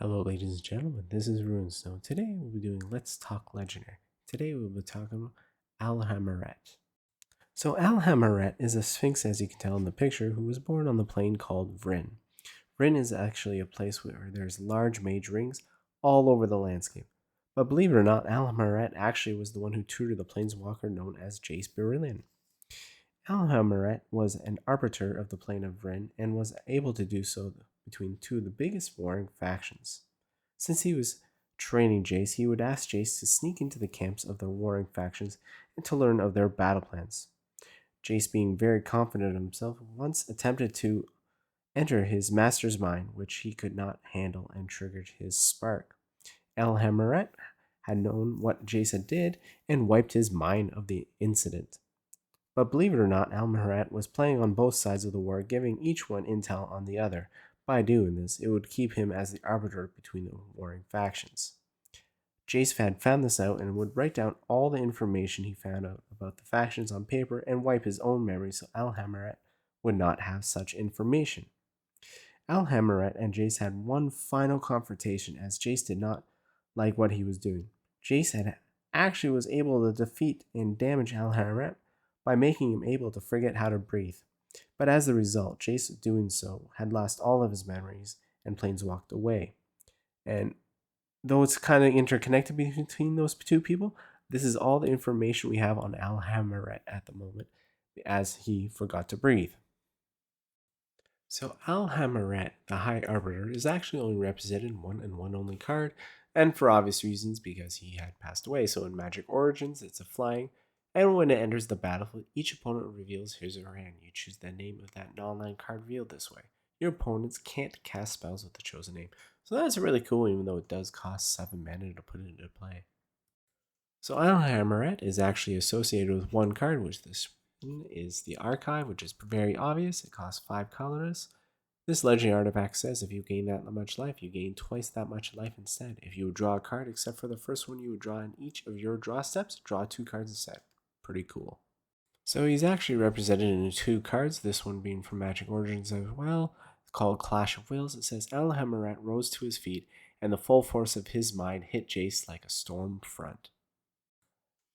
Hello, ladies and gentlemen. This is Runestone. Today we'll be doing Let's Talk Legendary. Today we'll be talking about Alhammaret. So Alhammaret is a sphinx, as you can tell in the picture, who was born on the plain called Vryn. Vryn is actually a place where there's large mage rings all over the landscape. But believe it or not, Alhammaret actually was the one who tutored the planeswalker known as Jace Beryllion. Alhammaret was an arbiter of the plane of Vryn and was able to do so between two of the biggest warring factions. Since he was training Jace, he would ask Jace to sneak into the camps of the warring factions and to learn of their battle plans. Jace, being very confident of himself, once attempted to enter his master's mind, which he could not handle and triggered his spark. Alhammaret had known what Jace did and wiped his mind of the incident. But believe it or not, Alhammaret was playing on both sides of the war, giving each one intel on the other. By doing this, it would keep him as the arbiter between the warring factions. Jace had found this out and would write down all the information he found out about the factions on paper and wipe his own memory so Alhammaret would not have such information. Alhammaret and Jace had one final confrontation as Jace did not like what he was doing. Jace had actually was able to defeat and damage Alhammaret by making him able to forget how to breathe. But as a result, Jace doing so had lost all of his memories and planeswalked away. And though it's kind of interconnected between those two people, this is all the information we have on Alhammaret at the moment, as he forgot to breathe. So Alhammaret, the High Arbiter, is actually only represented in one and one only card, and for obvious reasons because he had passed away. So in Magic Origins, it's a flying, and when it enters the battlefield, each opponent reveals his or her hand. You choose the name of that non-land card revealed this way. Your opponents can't cast spells with the chosen name. So that's really cool, even though it does cost 7 mana to put it into play. So Alhammaret is actually associated with one card, which this is the Archive, which is very obvious. It costs 5 colorless. This legendary artifact says if you gain that much life, you gain twice that much life instead. If you would draw a card, except for the first one you would draw in each of your draw steps, draw 2 cards instead. Pretty cool. So he's actually represented in 2 cards, this one being from Magic Origins as well. It's called Clash of Wills. It says Alhammaret rose to his feet, and the full force of his mind hit Jace like a storm front.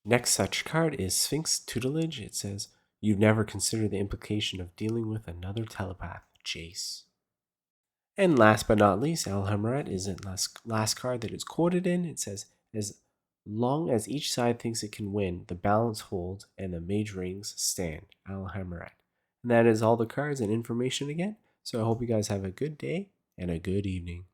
Next such card is Sphinx Tutelage. It says, you've never considered the implication of dealing with another telepath, Jace. And last but not least, Alhammaret is the last card that is quoted in. It says, as long as each side thinks it can win, the balance holds and the mage rings stand. Alhammaret. And that is all the cards and information again. So I hope you guys have a good day and a good evening.